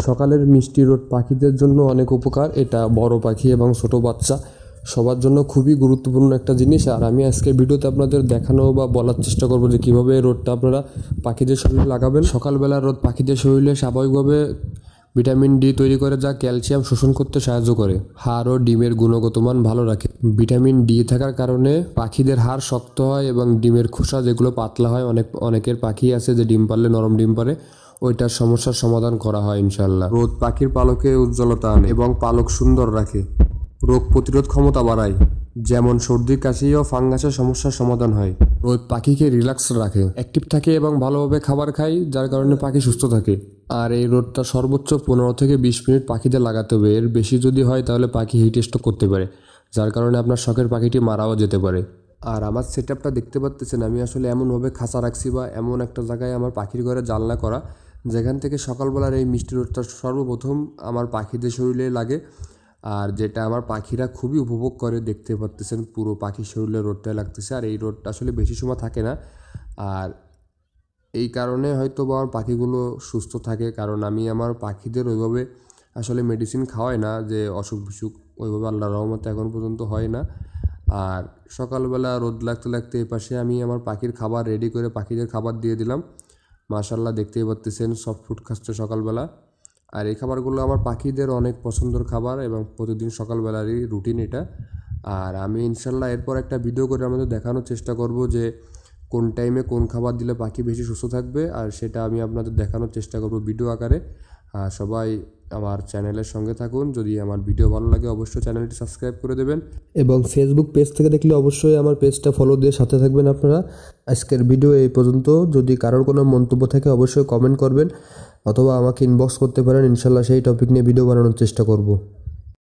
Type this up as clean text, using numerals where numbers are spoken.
সকালের মিষ্টি রোদ পাখিদের জন্য অনেক উপকার। এটা বড় পাখি এবং ছোট বাচ্চা সবার জন্য খুবই গুরুত্বপূর্ণ একটা জিনিস। আর আমি আজকে ভিডিওতে আপনাদের দেখানো বা বলার চেষ্টা করব যে কীভাবে রোদটা আপনারা পাখিদের শরীরে লাগাবেন। সকালবেলা রোদ পাখিদের শরীরে স্বাভাবিকভাবে ভিটামিন ডি তৈরি করে, যা ক্যালসিয়াম শোষণ করতে সাহায্য করে। হাড় ও ডিমের গুণগত মান ভালো রাখে। ভিটামিন ডি থাকার কারণে পাখিদের হাড় শক্ত হয় এবং ডিমের খোসা যেগুলো পাতলা হয়, অনেকের পাখি আছে যে ডিম পারলে নরম ডিম পারে, ওইটার সমস্যার সমাধান করা হয় ইনশাল্লাহ। রোদ পাখির পালকে উজ্জ্বলতা আনে এবং পালক সুন্দর রাখে। রোগ প্রতিরোধ ক্ষমতা বাড়ায়, যেমন সর্দি কাশি ও ফাঙ্গাসের সমস্যার সমাধান হয়। রোদ পাখিকে রিল্যাক্স রাখে, অ্যাক্টিভ থাকে এবং ভালোভাবে খাবার খায়, যার কারণে পাখি সুস্থ থাকে। আর এই রোদটা সর্বোচ্চ 15 থেকে 20 মিনিট পাখিদের লাগাতে হবে। এর বেশি যদি হয় তাহলে পাখি হিট স্ট্রোক করতে পারে, যার কারণে আপনার শখের পাখিটি মারাও যেতে পারে। আর আমার সেটআপটা দেখতে পাচ্ছেন, আমি আসলে এমনভাবে খাঁচা রাখছি বা এমন একটা জায়গায় আমার পাখির ঘরে জানলা করা, যেখান থেকে সকালবেলার এই মিষ্টি রোদটা সর্বপ্রথম আমার পাখিদের শরীরে লাগে। আর যেটা আমার পাখিরা খুবই উপভোগ করে, দেখতে পাচ্ছেন পুরো পাখির শরীরে রোদটা লাগতেছে। আর এই রোদটা আসলে বেশি সময় থাকে না, আর এই কারণে হয়তো আমার পাখিগুলো সুস্থ থাকে। কারণ আমি আমার পাখিদের ওইভাবে আসলে মেডিসিন খাওয়াই না, যে অসুখ বিসুখ ওইভাবে আল্লাহর রহমতে এখন পর্যন্ত হয় না। আর সকালবেলা রোদ লাগতে লাগতে এই পাশে আমি আমার পাখির খাবার রেডি করে পাখিদের খাবার দিয়ে দিলাম। মাশাআল্লাহ দেখতেই পাচ্ছেন সফট ফুড খাচ্ছে সকালবেলা। আর এই খাবারগুলো আমার পাখিদের অনেক পছন্দের খাবার এবং প্রতিদিন সকালবেলারই রুটিন এটা। আর আমি ইনশাল্লাহ এরপর একটা ভিডিও করে আমাদের দেখানোর চেষ্টা করব যে কোন টাইমে কোন খাবার দিলে পাখি বেশি সুস্থ থাকবে, আর সেটা আমি আপনাদের দেখানোর চেষ্টা করব ভিডিও আকারে। আর সবাই আমার চ্যানেলের সঙ্গে থাকুন। যদি আমার ভিডিও ভালো লাগে অবশ্যই চ্যানেলটি সাবস্ক্রাইব করে দেবেন, এবং ফেসবুক পেজ থেকে দেখলে অবশ্যই আমার পেজটা ফলো দিয়ে সাথে থাকবেন আপনারা। আজকের ভিডিও এই পর্যন্ত। যদি কারোর কোনো মন্তব্য থাকে অবশ্যই কমেন্ট করবেন, অথবা আমাকে ইনবক্স করতে পারেন। ইনশাল্লাহ সেই টপিক নিয়ে ভিডিও বানানোর চেষ্টা করব।